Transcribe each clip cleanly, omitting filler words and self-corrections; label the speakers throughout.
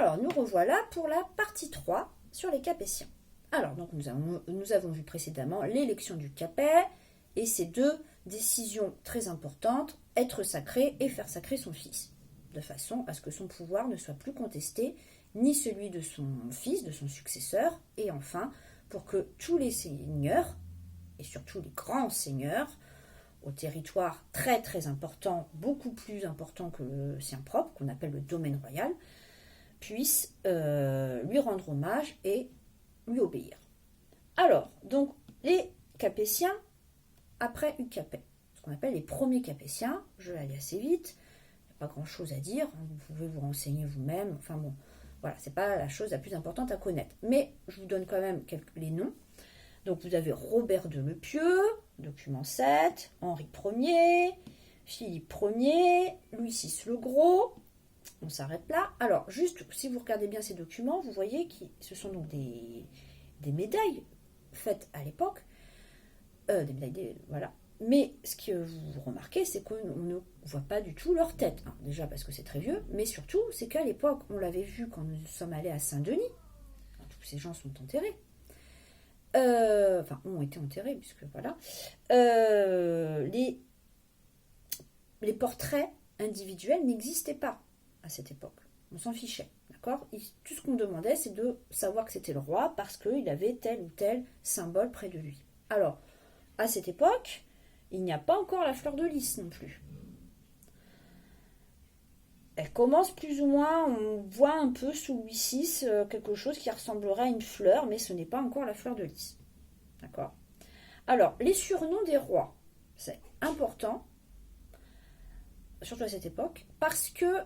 Speaker 1: Alors, nous revoilà pour la partie 3 sur les Capétiens. Alors, donc nous avons vu précédemment l'élection du Capet et ces deux décisions très importantes, être sacré et faire sacrer son fils, de façon à ce que son pouvoir ne soit plus contesté, ni celui de son fils, de son successeur, et enfin, pour que tous les seigneurs, et surtout les grands seigneurs, au territoire très très important, beaucoup plus important que le sien propre, qu'on appelle le domaine royal, puissent lui rendre hommage et lui obéir. Alors, donc, les Capétiens, après Capet, ce qu'on appelle les premiers Capétiens, je vais aller assez vite, il n'y a pas grand-chose à dire, vous pouvez vous renseigner vous-même, enfin bon, voilà, c'est pas la chose la plus importante à connaître. Mais je vous donne quand même les noms. Donc vous avez Robert II le Pieux, document 7, Henri Ier, Philippe Ier, Louis VI le Gros. On s'arrête là. Alors, juste, si vous regardez bien ces documents, vous voyez que ce sont donc des médailles faites à l'époque. Des médailles, voilà. Mais ce que vous remarquez, c'est qu'on ne voit pas du tout leur tête. Hein, déjà parce que c'est très vieux, mais surtout, c'est qu'à l'époque, on l'avait vu quand nous sommes allés à Saint-Denis. Tous ces gens sont enterrés. Enfin, ont été enterrés, puisque voilà. Les portraits individuels n'existaient pas à cette époque. On s'en fichait, d'accord ? Tout ce qu'on demandait, c'est de savoir que c'était le roi parce qu'il avait tel ou tel symbole près de lui. Alors, à cette époque, il n'y a pas encore la fleur de lys non plus. Elle commence plus ou moins, on voit un peu sous Louis VI quelque chose qui ressemblerait à une fleur, mais ce n'est pas encore la fleur de lys. D'accord ? Alors, les surnoms des rois, c'est important, surtout à cette époque, parce que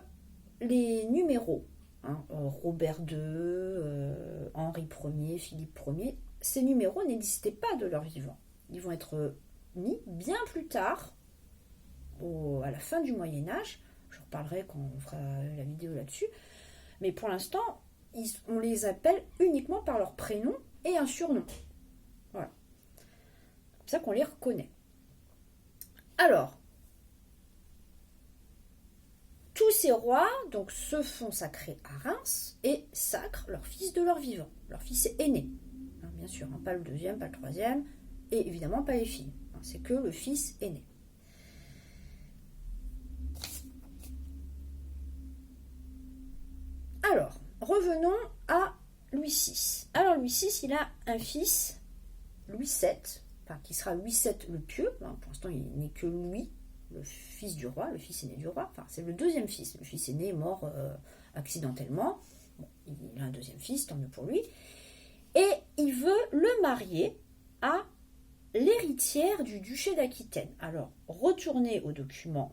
Speaker 1: les numéros, hein, Robert II, Henri Ier, Philippe Ier, ces numéros n'existaient pas de leur vivant. Ils vont être mis bien plus tard, à la fin du Moyen-Âge. Je reparlerai quand on fera la vidéo là-dessus. Mais pour l'instant, on les appelle uniquement par leur prénom et un surnom. Voilà. C'est comme ça qu'on les reconnaît. Alors, tous ces rois donc, se font sacrer à Reims et sacrent leur fils de leur vivant, leur fils aîné. Hein, bien sûr, hein, pas le deuxième, pas le troisième, et évidemment pas les filles. Hein, c'est que le fils aîné. Alors, revenons à Louis VI. Alors, Louis VI, il a un fils, Louis VII, enfin, qui sera Louis VII le Pieux. Hein, pour l'instant, il n'est que Louis, le fils du roi, le fils aîné du roi. Enfin, c'est le deuxième fils. Le fils aîné est mort accidentellement. Bon, il a un deuxième fils, tant mieux pour lui. Et il veut le marier à l'héritière du duché d'Aquitaine. Alors, retournez au document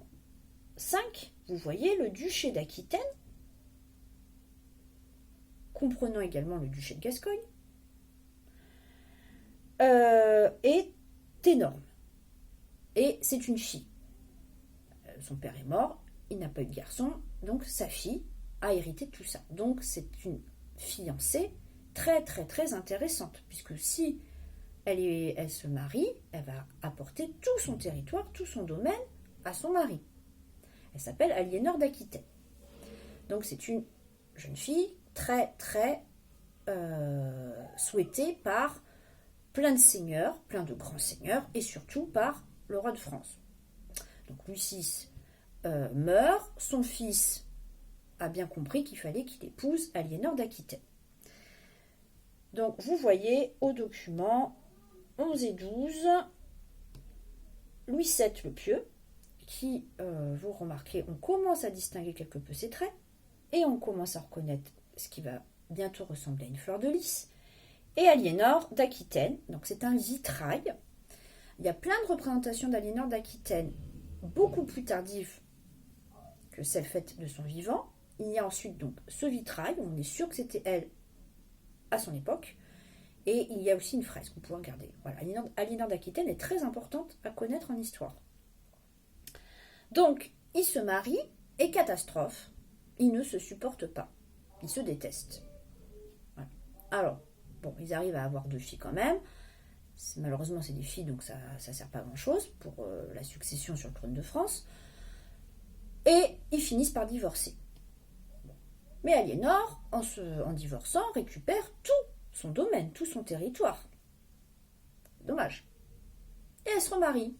Speaker 1: 5, vous voyez le duché d'Aquitaine, comprenant également le duché de Gascogne, est énorme. Et c'est une fille. Son père est mort, il n'a pas eu de garçon, donc sa fille a hérité de tout ça. Donc c'est une fiancée très très très intéressante, puisque si elle se marie, elle va apporter tout son territoire, tout son domaine à son mari. Elle s'appelle Aliénor d'Aquitaine. Donc c'est une jeune fille très très souhaitée par plein de seigneurs, plein de grands seigneurs, et surtout par le roi de France. Donc Louis VI meurt, son fils a bien compris qu'il fallait qu'il épouse Aliénor d'Aquitaine. Donc vous voyez au document 11 et 12, Louis VII le Pieux, qui, vous remarquez, on commence à distinguer quelque peu ses traits, et on commence à reconnaître ce qui va bientôt ressembler à une fleur de lys, et Aliénor d'Aquitaine, donc c'est un vitrail. Il y a plein de représentations d'Aliénor d'Aquitaine, beaucoup plus tardives que celles faites de son vivant. Il y a ensuite donc ce vitrail, on est sûr que c'était elle à son époque, et il y a aussi une fresque, vous pouvez regarder. Voilà, Aliénor d'Aquitaine est très importante à connaître en histoire. Donc, ils se marient, et catastrophe, ils ne se supportent pas. Ils se détestent. Voilà. Alors, bon, ils arrivent à avoir 2 filles quand même. Malheureusement, c'est des filles, donc ça ne sert pas à grand-chose pour la succession sur le trône de France. Et ils finissent par divorcer. Bon. Mais Aliénor, en divorçant, récupère tout son domaine, tout son territoire. Dommage. Et elle se remarie.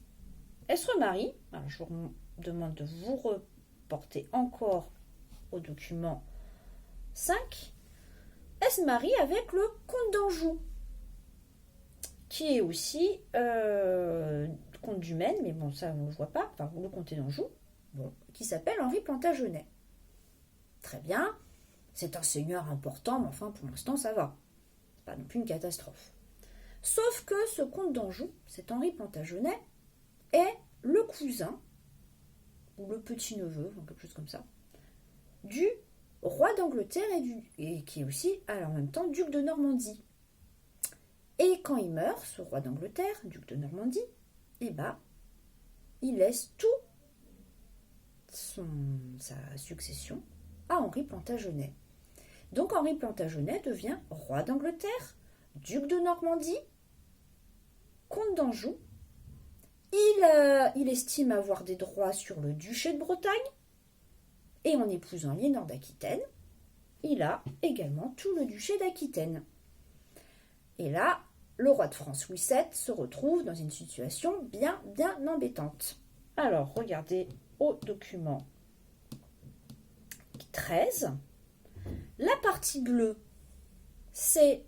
Speaker 1: Alors je vous demande de vous reporter encore au document 5. Elle se marie avec le comte d'Anjou, qui est aussi comte du Maine, mais bon, ça on ne le voit pas, enfin le comté d'Anjou, bon, qui s'appelle Henri Plantagenet. Très bien, c'est un seigneur important, mais enfin pour l'instant ça va. C'est pas non plus une catastrophe. Sauf que ce comte d'Anjou, cet Henri Plantagenet, est le cousin, ou le petit-neveu, quelque chose comme ça, du roi d'Angleterre et qui est aussi en même temps duc de Normandie. Et quand il meurt, ce roi d'Angleterre, duc de Normandie, il laisse tout sa succession à Henri Plantagenet. Donc Henri Plantagenet devient roi d'Angleterre, duc de Normandie, comte d'Anjou. Il estime avoir des droits sur le duché de Bretagne, et en épousant Aliénor d'Aquitaine, il a également tout le duché d'Aquitaine. Et là, le roi de France Louis VII se retrouve dans une situation bien embêtante. Alors, regardez au document 13. La partie bleue, c'est...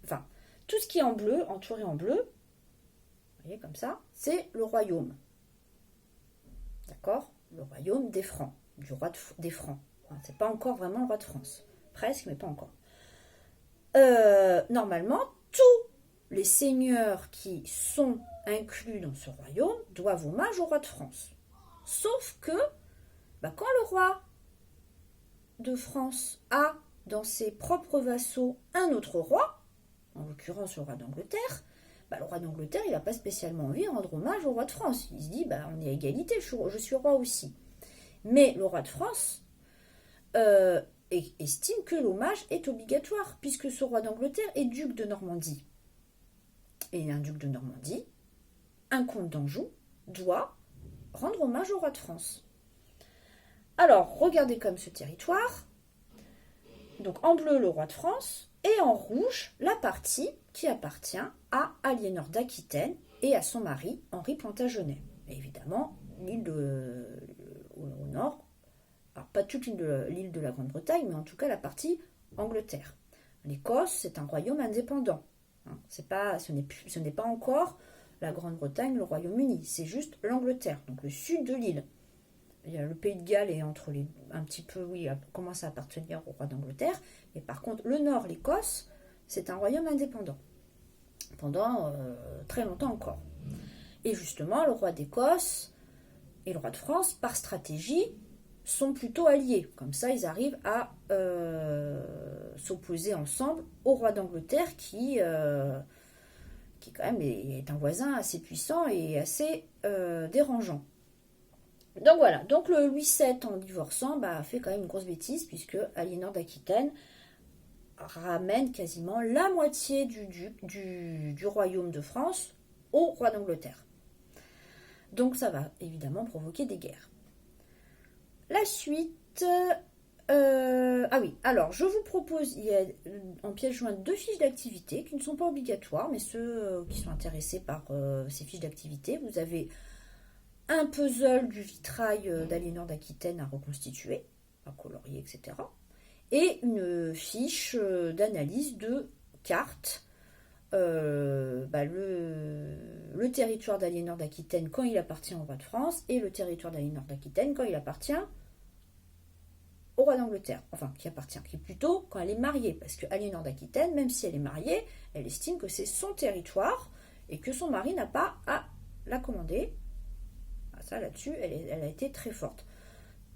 Speaker 1: Enfin, tout ce qui est en bleu, entouré en bleu, vous voyez comme ça, c'est le royaume. D'accord? Le royaume des Francs, du roi des Francs. Enfin, c'est pas encore vraiment le roi de France. Presque, mais pas encore. Normalement, tous les seigneurs qui sont inclus dans ce royaume doivent hommage au roi de France. Sauf que, quand le roi de France a dans ses propres vassaux un autre roi, en l'occurrence le roi d'Angleterre, le roi d'Angleterre, il n'a pas spécialement envie de rendre hommage au roi de France. Il se dit, on est à égalité, je suis roi aussi. Mais le roi de France estime que l'hommage est obligatoire, puisque ce roi d'Angleterre est duc de Normandie. Et un duc de Normandie, un comte d'Anjou, doit rendre hommage au roi de France. Alors, regardez comme ce territoire. Donc, en bleu, le roi de France, et en rouge, la partie qui appartient à Aliénor d'Aquitaine et à son mari, Henri Plantagenet. Et évidemment, l'île au nord, alors pas toute l'île de la Grande-Bretagne, mais en tout cas la partie Angleterre. L'Écosse, c'est un royaume indépendant. Ce n'est pas encore la Grande-Bretagne, le Royaume-Uni, c'est juste l'Angleterre, donc le sud de l'île. Il y a le pays de Galles et un petit peu, commence à appartenir au roi d'Angleterre. Mais par contre, le nord, l'Écosse, c'est un royaume indépendant. Pendant très longtemps encore. Et justement, le roi d'Écosse et le roi de France, par stratégie, sont plutôt alliés. Comme ça, ils arrivent à s'opposer ensemble au roi d'Angleterre qui quand même est un voisin assez puissant et assez dérangeant. Donc voilà, donc le Louis VII en divorçant fait quand même une grosse bêtise puisque Aliénor d'Aquitaine ramène quasiment la moitié du royaume de France au roi d'Angleterre. Donc ça va évidemment provoquer des guerres. La suite... alors je vous propose, il y a en pièce jointe 2 fiches d'activité qui ne sont pas obligatoires, mais ceux qui sont intéressés par ces fiches d'activité, vous avez un puzzle du vitrail d'Aliénor d'Aquitaine à reconstituer, à colorier, etc. Et une fiche d'analyse de cartes, le territoire d'Aliénor d'Aquitaine quand il appartient au roi de France et le territoire d'Aliénor d'Aquitaine quand il appartient au roi d'Angleterre. Enfin, qui est plutôt quand elle est mariée, parce que Aliénor d'Aquitaine, même si elle est mariée, elle estime que c'est son territoire et que son mari n'a pas à la commander. Ça, là-dessus, elle a été très forte.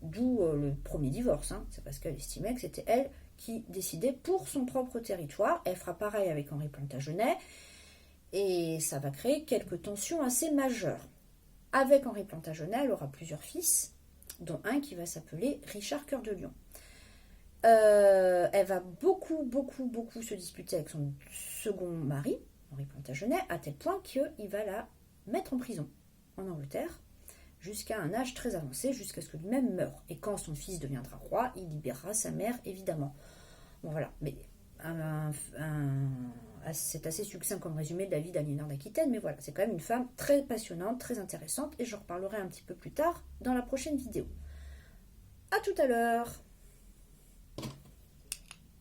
Speaker 1: D'où le premier divorce. C'est parce qu'elle estimait que c'était elle qui décidait pour son propre territoire. Elle fera pareil avec Henri Plantagenet. Et ça va créer quelques tensions assez majeures. Avec Henri Plantagenet, elle aura plusieurs fils, dont un qui va s'appeler Richard Cœur de Lion. Elle va beaucoup se disputer avec son second mari, Henri Plantagenet, à tel point qu'il va la mettre en prison en Angleterre. jusqu'à un âge très avancé, jusqu'à ce que lui-même meure. Et quand son fils deviendra roi, il libérera sa mère, évidemment. Bon voilà, mais c'est assez succinct comme résumé de la vie d'Aliénor d'Aquitaine, mais voilà, c'est quand même une femme très passionnante, très intéressante, et j'en reparlerai un petit peu plus tard dans la prochaine vidéo. À tout à l'heure!